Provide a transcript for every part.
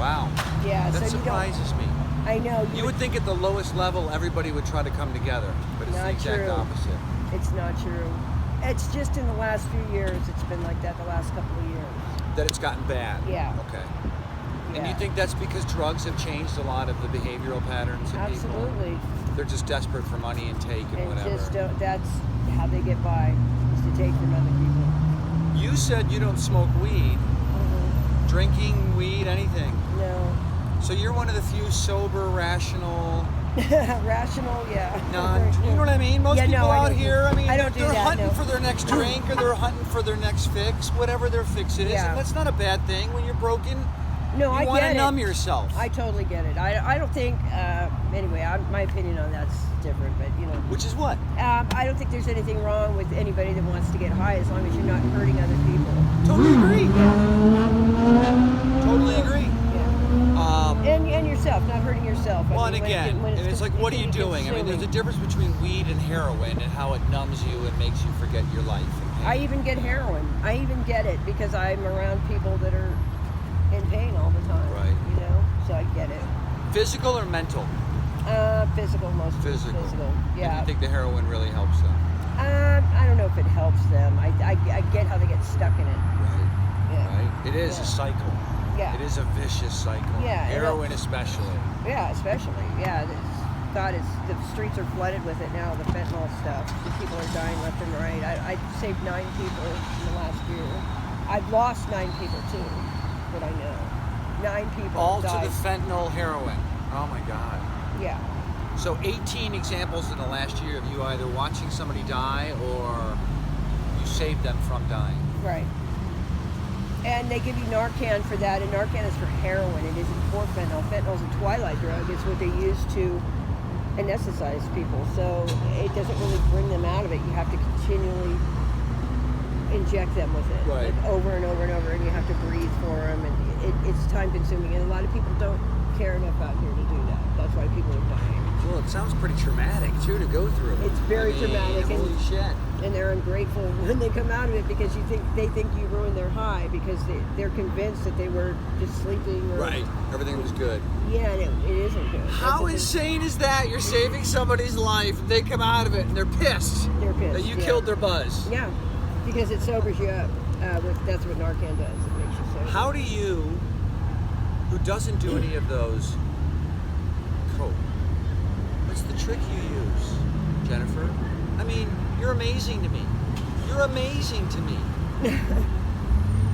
Wow. Yeah, That so surprises me. I know. You would think at the lowest level everybody would try to come together, but it's the Not exact true. opposite. It's not true. It's just in the last few years, it's been like that the last couple of years. That it's gotten bad. Yeah. Okay. Yeah. And you think that's because drugs have changed a lot of the behavioral patterns of people? Absolutely. They're just desperate for money and take and whatever. Just that's how they get by, is to take from other people. You said you don't smoke weed. Mm-hmm. Drinking, weed, anything. No. So you're one of the few sober, rational, Rational, yeah. you know what I mean? Most people I out don't here, I mean, I don't do they're that, hunting no. for their next drink or they're hunting for their next fix, whatever their fix is. Yeah. And that's not a bad thing. When you're broken, No, I you want get to it. numb yourself. I totally get it. I don't think, anyway, my opinion on that's different, but you know. Which is what? I don't think there's anything wrong with anybody that wants to get high as long as you're not hurting other people. Totally agree. Totally agree. And yourself, not hurting yourself. Well, I and mean, again, when and it's like, what are you doing? I mean, there's a consuming. difference between weed and heroin and how it numbs you and makes you forget your life. and pain. I even get heroin. I even get it because I'm around people that are in pain all the time. Right. You know, so I get it. Physical or mental? Physical, mostly. Physical. Yeah. And you think the heroin really helps them? I don't know if it helps them. I get how they get stuck in it. Right. Yeah. Right. It is a cycle. Yeah. It is a vicious cycle. Yeah, Heroin especially. Yeah, especially. Yeah. God, the streets are flooded with it now, the fentanyl stuff. The people are dying left and right. I saved 9 people in the last year. I've lost 9 people too, but I know. 9 people All died. to the fentanyl heroin. Oh my God. Yeah. So 18 examples in the last year of you either watching somebody die or you saved them from dying. Right. And they give you Narcan for that, and Narcan is for heroin. It isn't for fentanyl. Fentanyl's a twilight drug. It's what they use to anesthetize people. So it doesn't really bring them out of it. You have to continually inject them with it, Right. like over and over and over, and you have to breathe for them. And it's time consuming, and a lot of people don't care enough out here to do that. That's why people are dying. Well, it sounds pretty traumatic too to go through. It's very traumatic, and- Holy shit. And they're ungrateful when they come out of it because they think you ruined their high because they're convinced that they were just sleeping. Or, Right. Everything was good. Yeah, and it isn't good. How That's insane is that? You're saving somebody's life, and they come out of it and they're pissed. They're pissed. That you yeah. killed their buzz. Yeah, because it sobers you up. That's what Narcan does. It makes you sober. How do you, who doesn't do any of those, cope? What's the trick you use, Jennifer? I mean, you're amazing to me. You're amazing to me.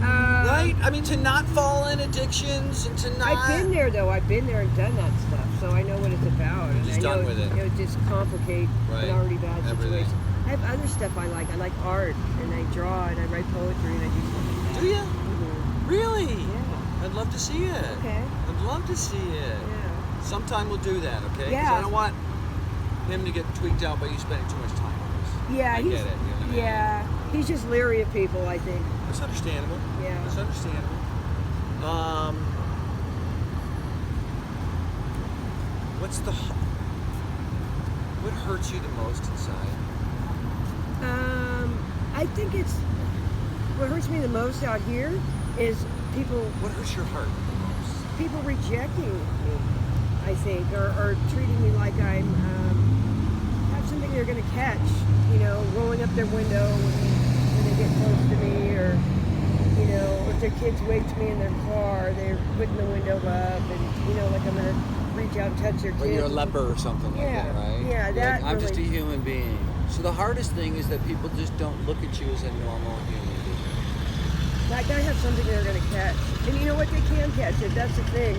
Right? I mean, to not fall in addictions and to not... I've been there, though. I've been there and done that stuff, so I know what it's about. You're just and I know done with it. It would just complicate Right. an already bad Everything. situation. I have other stuff I like. I like art, and I draw, and I write poetry, and I do stuff like that. Do you? Mhm. Really? Yeah. I'd love to see it. Okay. I'd love to see it. Yeah. Sometime we'll do that, okay? 'Cause Yeah. I don't want him to get tweaked out by you spending too much time on this. Yeah, I he's, get it. You know what I mean? yeah, he's just leery of people, I think. That's understandable. Yeah. That's understandable. What hurts you the most inside? I think what hurts me the most out here is people What hurts your heart the most? people rejecting me, I think, or treating me like I'm have something they're going to catch, you know, rolling up their window when they get close to me, or, you know, if their kids wave to me in their car, they're putting the window up, and, you know, like I'm going to reach out and touch their Or kids. you're a leper or something like Yeah, that, right? yeah, You're that like, I'm just a really- human being. So the hardest thing is that people just don't look at you as a normal human being. Like I have something they're going to catch. And you know what? They can catch it. That's the thing.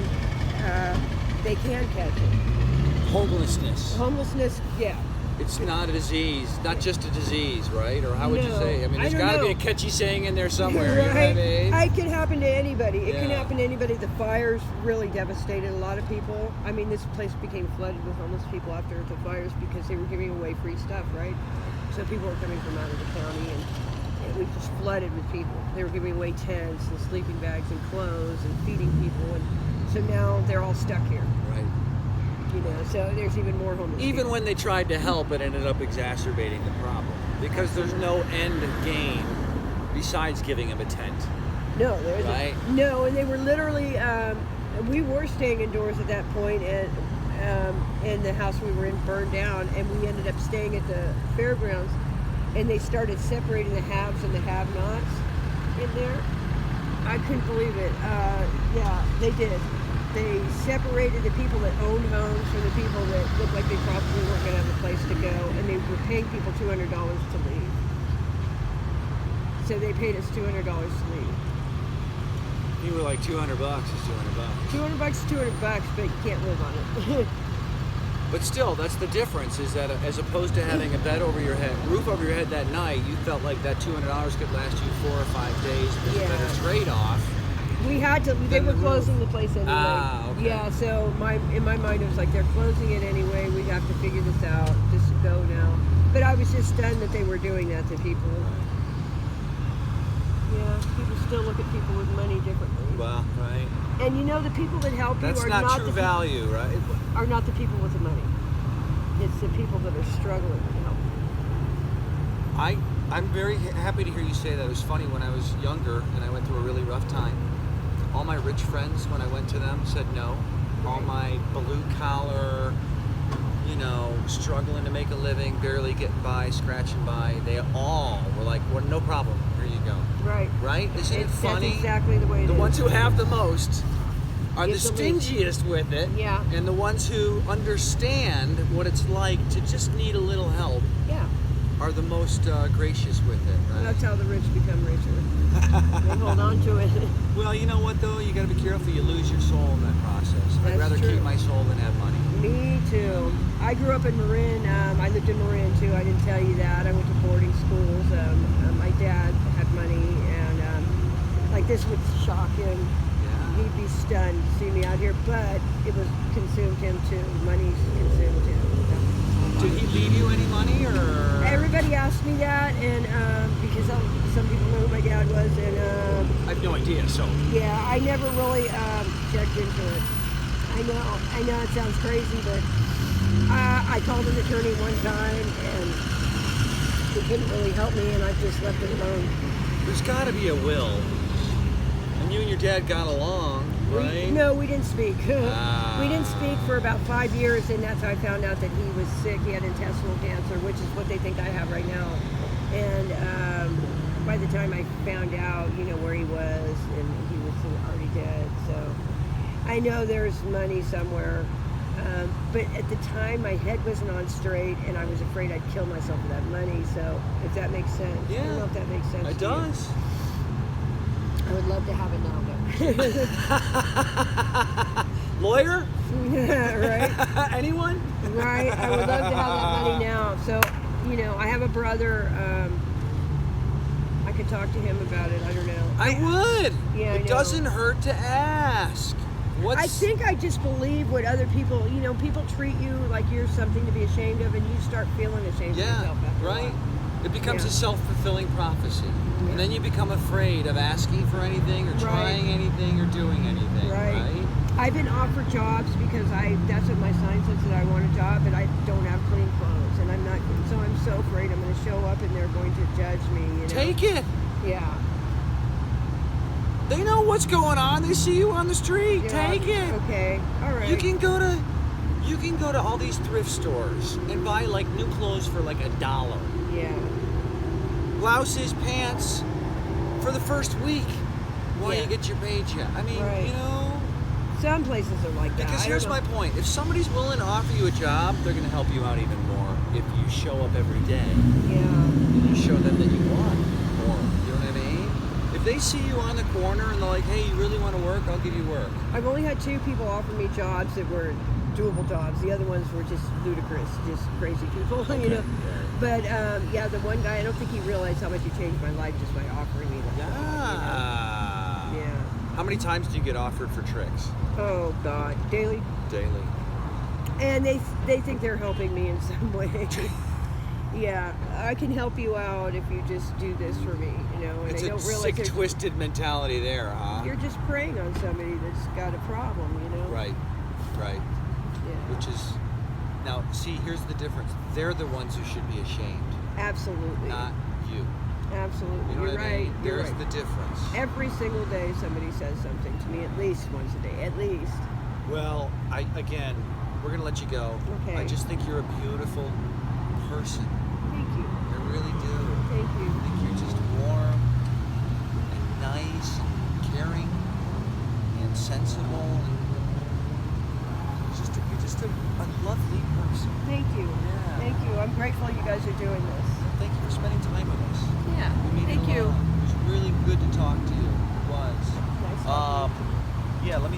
They can catch it. Homelessness. Homelessness, yeah. It's not a disease, not just a disease, right? Or how would you No, say? I mean, there's I don't got to be know. a catchy saying in there somewhere. You know what I mean? It can happen to anybody. It can Yeah. happen to anybody. The fires really devastated a lot of people. I mean, this place became flooded with homeless people after the fires because they were giving away free stuff, right? So people were coming from out of the county, and it was just flooded with people. They were giving away tents and sleeping bags and clothes and feeding people, and so now they're all stuck here. Right. You know, so there's even more homeless Even people. when they tried to help, it ended up exacerbating the problem because there's no end game besides giving them a tent. No, there isn't. Right. No, and they were literally we were staying indoors at that point, and the house we were in burned down, and we ended up staying at the fairgrounds, and they started separating the haves and the have-nots in there. I couldn't believe it. Yeah, they did. They separated the people that owned homes from the people that looked like they probably weren't going to have a place to go, and they were paying people $200 to leave. So they paid us $200 to leave. You were like, $200 is $200. $200 is $200, but you can't live on it. But still, that's the difference, is that as opposed to having a bed over your head, roof over your head that night, you felt like that $200 could last you 4 or 5 days. It was a better trade-off. We had to, they were closing the place anyway. Okay. Yeah, so in my mind it was like, they're closing it anyway, we have to figure this out, just go now. But I was just stunned that they were doing that to people. Yeah, people still look at people with money differently. Well, right. And you know, the people that help you That's are not not true the value, right? are not the people with the money. It's the people that are struggling to help you. I'm very happy to hear you say that. It was funny when I was younger and I went through a really rough time. All my rich friends, when I went to them, said no. All my blue collar, struggling to make a living, barely getting by, scratching by, they all were like, well, no problem, here you go. Right. Right? Isn't it funny? That's exactly the way it is. The ones who have the most are the Get the stingiest with it. Yeah. And the ones who understand what it's like to just need a little help are the most gracious with it. Right? That's how the rich become richer. They hold on to it. Well, you know what though? You got to be careful. You lose your soul in that process. I'd rather keep my soul than have money. Me too. I grew up in Marin. I lived in Marin too. I didn't tell you that. I went to boarding schools. My dad had money, and like this would shock him. Yeah. He'd be stunned to see me out here, but it was consumed him too. Money's consumed him. Did he leave you any money, or? Everybody asked me that, and because some people know who my dad was, and I have no idea. So. Yeah, I never really checked into it. I know it sounds crazy, but I called an attorney one time, and he couldn't really help me, and I just left it alone. There's got to be a will. And you and your dad got along, right? No, we didn't speak. We didn't speak for about 5 years, and that's how I found out that he was sick. He had intestinal cancer, which is what they think I have right now. And by the time I found out, where he was, and he was already dead. So I know there's money somewhere. But at the time, my head wasn't on straight, and I was afraid I'd kill myself with that money. So if that makes sense. Yeah. I don't know if that makes sense It to you. does. I would love to have it now, though. Lawyer? Right? Anyone? Right. I would love to have that money now. So, I have a brother. I could talk to him about it. I don't know. I would. Yeah, It doesn't hurt to ask. I think I just believe what other people, people treat you like you're something to be ashamed of, and you start feeling ashamed of yourself after a right? while. It becomes Yeah. a self-fulfilling prophecy. Yeah. And then you become afraid of asking for anything or trying anything or doing anything, right? I've been offered jobs because that's what my sign says, that I want a job, but I don't have clean clothes, and I'm so afraid I'm going to show up and they're going to judge me. Take it. Yeah. They know what's going on. They see you on the street. Yeah. Take it. Okay. All right. You can go to all these thrift stores and buy like new clothes for like $1. Yeah. Blouses, pants for the first week while you get your paycheck. I mean, Some places are like that. because here's my point. If somebody's willing to offer you a job, they're going to help you out even more if you show up every day. Yeah. And you show them that you want more. You know what I mean? If they see you on the corner and they're like, hey, you really want to work? I'll give you work. I've only had 2 people offer me jobs that were doable jobs. The other ones were just ludicrous, just crazy people, But the one guy, I don't think he realized how much he changed my life just by offering me that. Yeah. How many times do you get offered for tricks? Oh God, daily. Daily. And they think they're helping me in some way. Yeah, I can help you out if you just do this for me, And It's they a don't realize sick, twisted mentality there, huh? you're just preying on somebody that's got a problem, Right. Yeah. Which is, now, see, here's the difference. They're the ones who should be ashamed, Absolutely. not you. Absolutely. You know You're what I right. mean? You're There's right. the difference. Every single day somebody says something to me, at least once a day, at least. Well, again, we're gonna let you go. Okay. I just think you're a beautiful person. Thank you. I really do. Thank you. I think you're just warm and nice and caring and sensible. And you're just a lovely person. Thank you. Yeah. Thank you. I'm grateful you guys are doing this. Thank you for spending time with us. Yeah. We mean Thank it a you. lot. It was really good to talk to you. It was. Nice talking to you. Yeah, let me